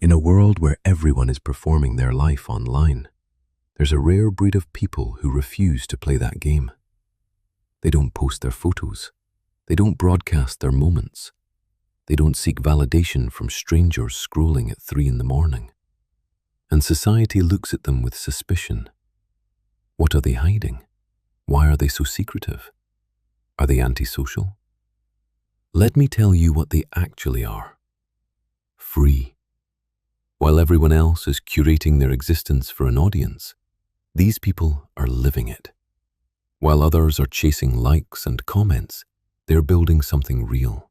In a world where everyone is performing their life online, there's a rare breed of people who refuse to play that game. They don't post their photos. They don't broadcast their moments. They don't seek validation from strangers scrolling at 3 a.m. And society looks at them with suspicion. What are they hiding? Why are they so secretive? Are they antisocial? Let me tell you what they actually are. Free. While everyone else is curating their existence for an audience, these people are living it. While others are chasing likes and comments, they're building something real.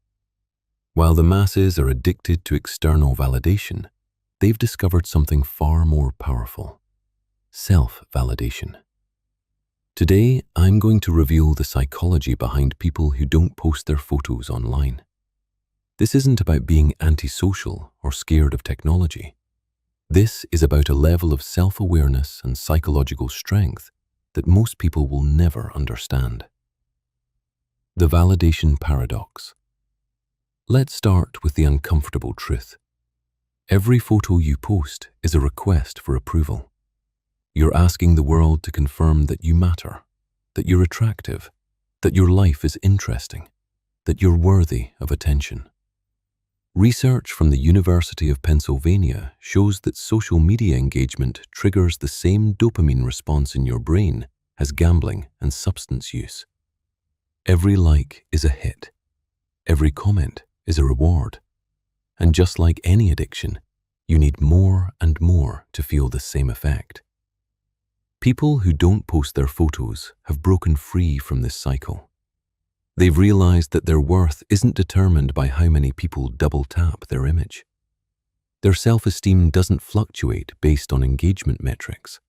While the masses are addicted to external validation, they've discovered something far more powerful: self-validation. Today, I'm going to reveal the psychology behind people who don't post their photos online. This isn't about being antisocial or scared of technology. This is about a level of self-awareness and psychological strength that most people will never understand. The validation paradox. Let's start with the uncomfortable truth. Every photo you post is a request for approval. You're asking the world to confirm that you matter, that you're attractive, that your life is interesting, that you're worthy of attention. Research from the University of Pennsylvania shows that social media engagement triggers the same dopamine response in your brain as gambling and substance use. Every like is a hit. Every comment is a reward. And just like any addiction, you need more and more to feel the same effect. People who don't post their photos have broken free from this cycle. They've realized that their worth isn't determined by how many people double-tap their image. Their self-esteem doesn't fluctuate based on engagement metrics.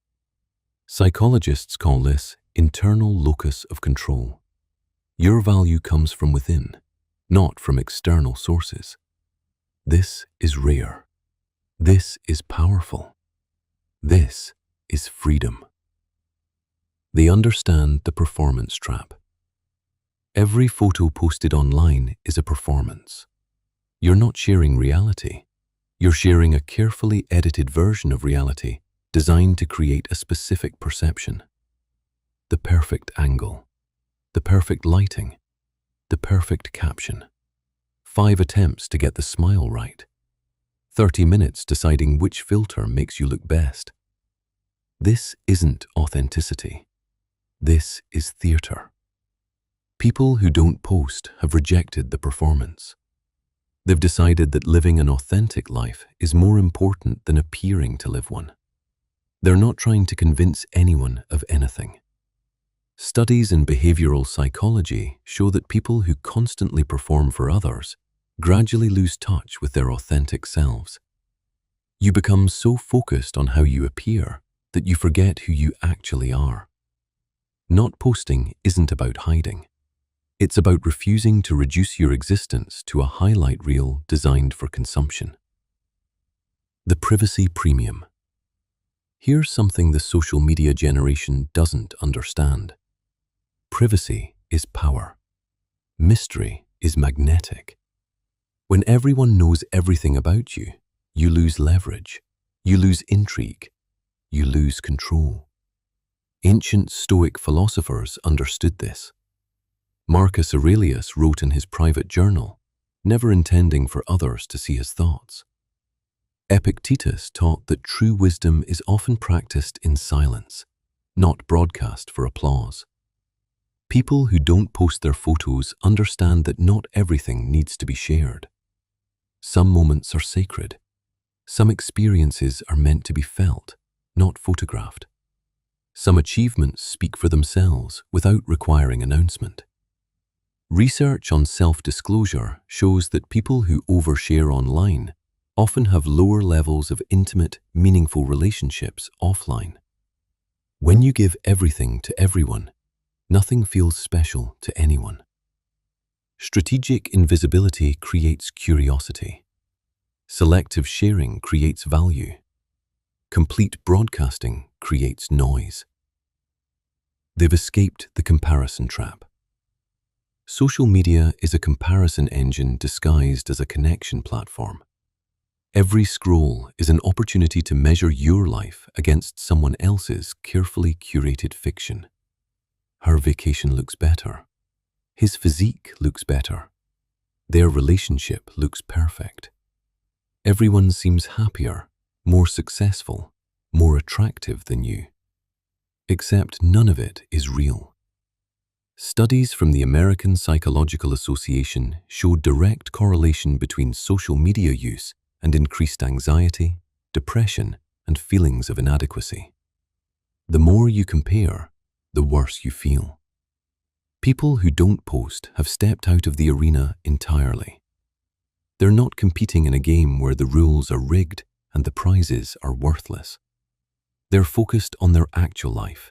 Psychologists call this internal locus of control. Your value comes from within, not from external sources. This is rare. This is powerful. This is freedom. They understand the performance trap. Every photo posted online is a performance. You're not sharing reality. You're sharing a carefully edited version of reality designed to create a specific perception. The perfect angle, the perfect lighting, the perfect caption. 5 attempts to get the smile right. 30 minutes deciding which filter makes you look best. This isn't authenticity. This is theater. People who don't post have rejected the performance. They've decided that living an authentic life is more important than appearing to live one. They're not trying to convince anyone of anything. Studies in behavioral psychology show that people who constantly perform for others gradually lose touch with their authentic selves. You become so focused on how you appear that you forget who you actually are. Not posting isn't about hiding. It's about refusing to reduce your existence to a highlight reel designed for consumption. The privacy premium. Here's something the social media generation doesn't understand. Privacy is power. Mystery is magnetic. When everyone knows everything about you, you lose leverage, you lose intrigue, you lose control. Ancient Stoic philosophers understood this. Marcus Aurelius wrote in his private journal, never intending for others to see his thoughts. Epictetus taught that true wisdom is often practiced in silence, not broadcast for applause. People who don't post their photos understand that not everything needs to be shared. Some moments are sacred. Some experiences are meant to be felt, not photographed. Some achievements speak for themselves without requiring announcement. Research on self-disclosure shows that people who overshare online often have lower levels of intimate, meaningful relationships offline. When you give everything to everyone, nothing feels special to anyone. Strategic invisibility creates curiosity. Selective sharing creates value. Complete broadcasting creates noise. They've escaped the comparison trap. Social media is a comparison engine disguised as a connection platform. Every scroll is an opportunity to measure your life against someone else's carefully curated fiction. Her vacation looks better. His physique looks better. Their relationship looks perfect. Everyone seems happier, more successful, more attractive than you. Except none of it is real. Studies from the American Psychological Association show direct correlation between social media use and increased anxiety, depression, and feelings of inadequacy. The more you compare, the worse you feel. People who don't post have stepped out of the arena entirely. They're not competing in a game where the rules are rigged and the prizes are worthless. They're focused on their actual life,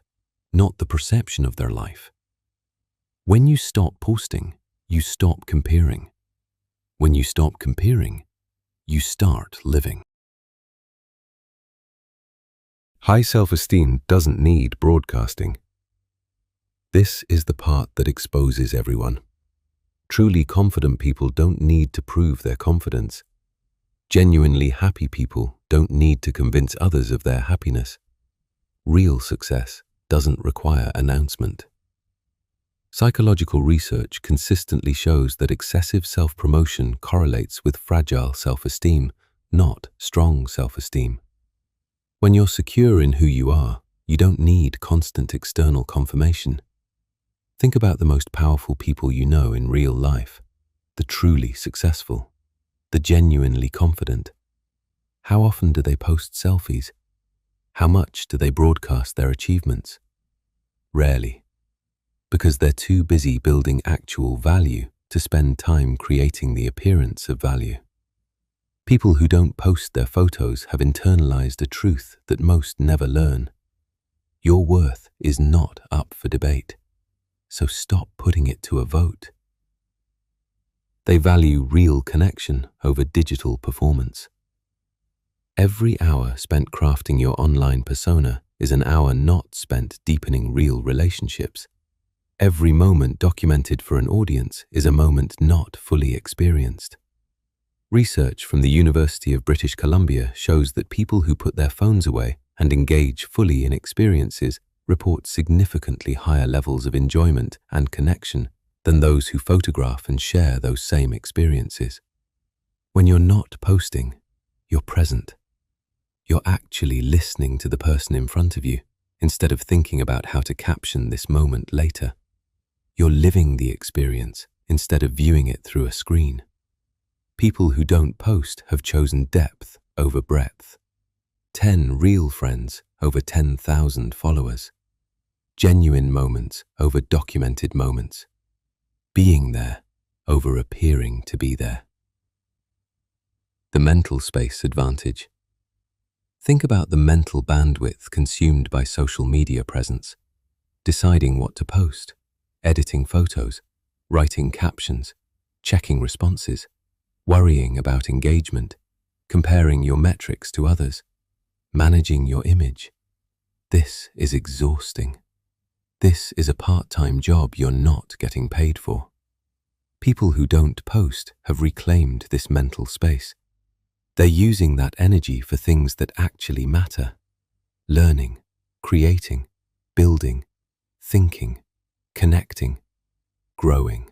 not the perception of their life. When you stop posting, you stop comparing. When you stop comparing, you start living. High self-esteem doesn't need broadcasting. This is the part that exposes everyone. Truly confident people don't need to prove their confidence. Genuinely happy people don't need to convince others of their happiness. Real success doesn't require announcement. Psychological research consistently shows that excessive self-promotion correlates with fragile self-esteem, not strong self-esteem. When you're secure in who you are, you don't need constant external confirmation. Think about the most powerful people you know in real life, the truly successful, the genuinely confident. How often do they post selfies? How much do they broadcast their achievements? Rarely, because they're too busy building actual value to spend time creating the appearance of value. People who don't post their photos have internalized a truth that most never learn. Your worth is not up for debate, so stop putting it to a vote. They value real connection over digital performance. Every hour spent crafting your online persona is an hour not spent deepening real relationships. Every moment documented for an audience is a moment not fully experienced. Research from the University of British Columbia shows that people who put their phones away and engage fully in experiences report significantly higher levels of enjoyment and connection than those who photograph and share those same experiences. When you're not posting, you're present. You're actually listening to the person in front of you instead of thinking about how to caption this moment later. You're living the experience instead of viewing it through a screen. People who don't post have chosen depth over breadth. 10 real friends over 10,000 followers. Genuine moments over documented moments. Being there over appearing to be there. The mental space advantage. Think about the mental bandwidth consumed by social media presence. Deciding what to post, editing photos, writing captions, checking responses, worrying about engagement, comparing your metrics to others, managing your image. This is exhausting. This is a part-time job you're not getting paid for. People who don't post have reclaimed this mental space. They're using that energy for things that actually matter. Learning, creating, building, thinking, connecting, growing.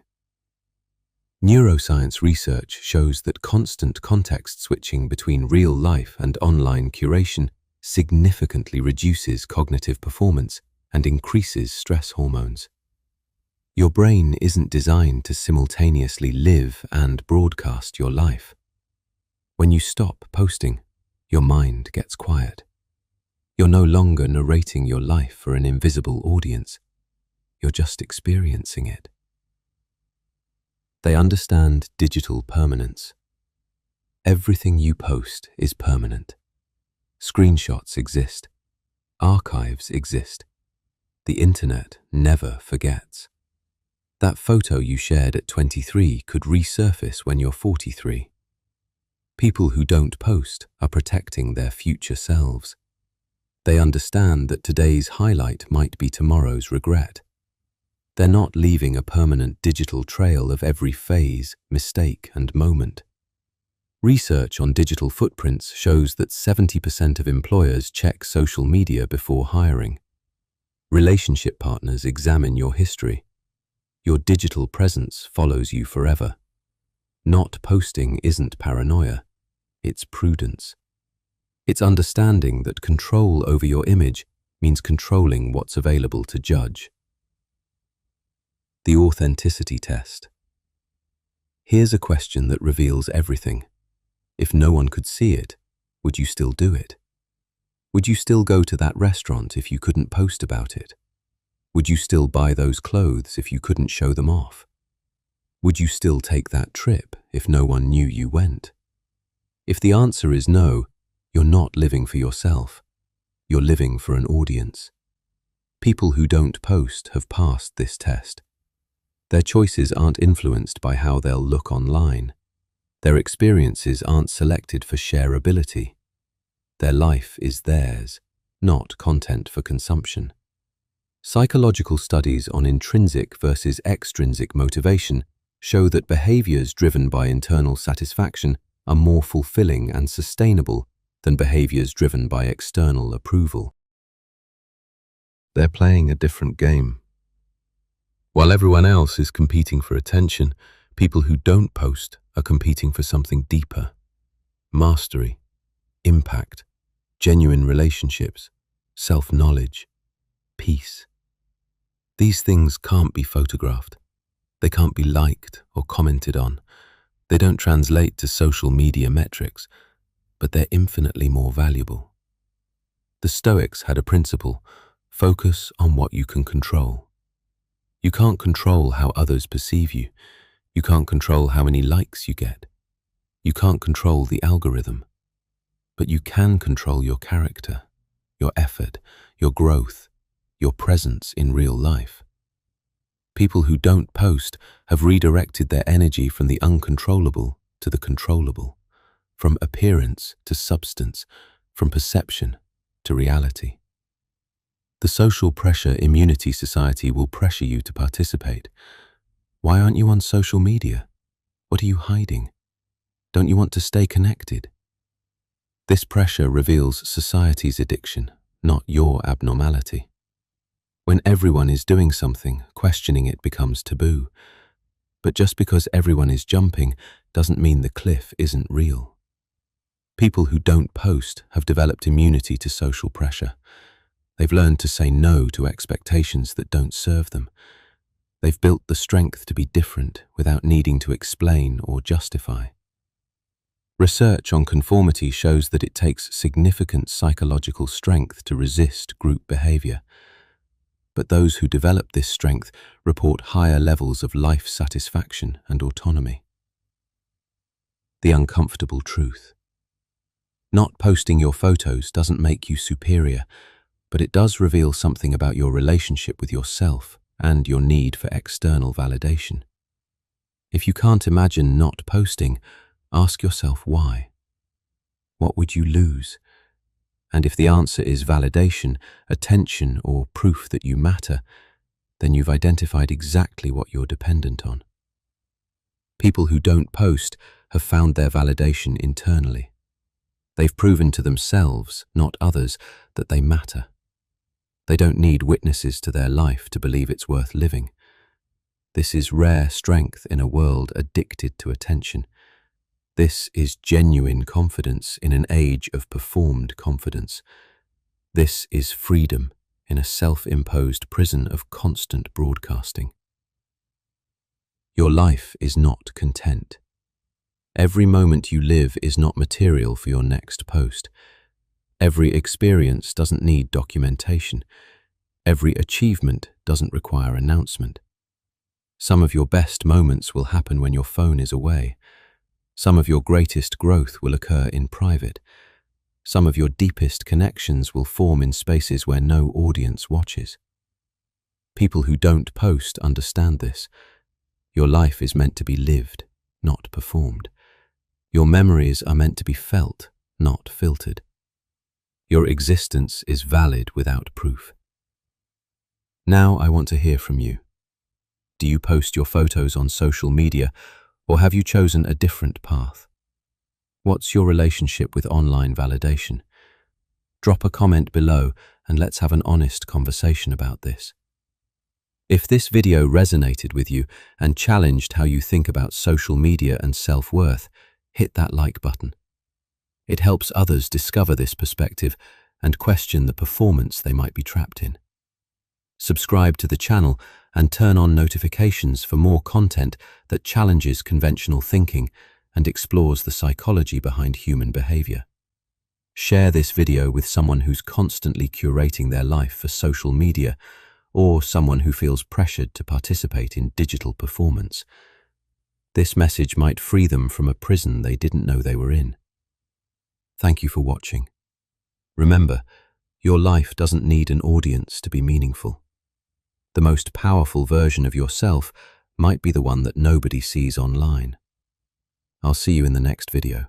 Neuroscience research shows that constant context switching between real life and online curation significantly reduces cognitive performance and increases stress hormones. Your brain isn't designed to simultaneously live and broadcast your life. When you stop posting, your mind gets quiet. You're no longer narrating your life for an invisible audience. You're just experiencing it. They understand digital permanence. Everything you post is permanent. Screenshots exist. Archives exist. The internet never forgets. That photo you shared at 23 could resurface when you're 43. People who don't post are protecting their future selves. They understand that today's highlight might be tomorrow's regret. They're not leaving a permanent digital trail of every phase, mistake, and moment. Research on digital footprints shows that 70% of employers check social media before hiring. Relationship partners examine your history. Your digital presence follows you forever. Not posting isn't paranoia, it's prudence. It's understanding that control over your image means controlling what's available to judge. The authenticity test. Here's a question that reveals everything. If no one could see it, would you still do it? Would you still go to that restaurant if you couldn't post about it? Would you still buy those clothes if you couldn't show them off? Would you still take that trip if no one knew you went? If the answer is no, you're not living for yourself. You're living for an audience. People who don't post have passed this test. Their choices aren't influenced by how they'll look online. Their experiences aren't selected for shareability. Their life is theirs, not content for consumption. Psychological studies on intrinsic versus extrinsic motivation show that behaviors driven by internal satisfaction are more fulfilling and sustainable than behaviors driven by external approval. They're playing a different game. While everyone else is competing for attention, people who don't post are competing for something deeper: mastery, impact, genuine relationships, self-knowledge, peace. These things can't be photographed. They can't be liked or commented on. They don't translate to social media metrics, but they're infinitely more valuable. The Stoics had a principle: focus on what you can control. You can't control how others perceive you. You can't control how many likes you get. You can't control the algorithm. But you can control your character, your effort, your growth, your presence in real life. People who don't post have redirected their energy from the uncontrollable to the controllable, from appearance to substance, from perception to reality. The social pressure immunity society will pressure you to participate. Why aren't you on social media? What are you hiding? Don't you want to stay connected? This pressure reveals society's addiction, not your abnormality. When everyone is doing something, questioning it becomes taboo. But just because everyone is jumping doesn't mean the cliff isn't real. People who don't post have developed immunity to social pressure. They've learned to say no to expectations that don't serve them. They've built the strength to be different without needing to explain or justify. Research on conformity shows that it takes significant psychological strength to resist group behavior. But those who develop this strength report higher levels of life satisfaction and autonomy. The uncomfortable truth. Not posting your photos doesn't make you superior, but it does reveal something about your relationship with yourself and your need for external validation. If you can't imagine not posting, ask yourself why. What would you lose? And if the answer is validation, attention, or proof that you matter, then you've identified exactly what you're dependent on. People who don't post have found their validation internally. They've proven to themselves, not others, that they matter. They don't need witnesses to their life to believe it's worth living. This is rare strength in a world addicted to attention. This is genuine confidence in an age of performed confidence. This is freedom in a self-imposed prison of constant broadcasting. Your life is not content. Every moment you live is not material for your next post. Every experience doesn't need documentation. Every achievement doesn't require announcement. Some of your best moments will happen when your phone is away. Some of your greatest growth will occur in private. Some of your deepest connections will form in spaces where no audience watches. People who don't post understand this. Your life is meant to be lived, not performed. Your memories are meant to be felt, not filtered. Your existence is valid without proof. Now I want to hear from you. Do you post your photos on social media, or have you chosen a different path? What's your relationship with online validation? Drop a comment below and let's have an honest conversation about this. If this video resonated with you and challenged how you think about social media and self-worth, hit that like button. It helps others discover this perspective and question the performance they might be trapped in. Subscribe to the channel and turn on notifications for more content that challenges conventional thinking and explores the psychology behind human behavior. Share this video with someone who's constantly curating their life for social media or someone who feels pressured to participate in digital performance. This message might free them from a prison they didn't know they were in. Thank you for watching. Remember, your life doesn't need an audience to be meaningful. The most powerful version of yourself might be the one that nobody sees online. I'll see you in the next video.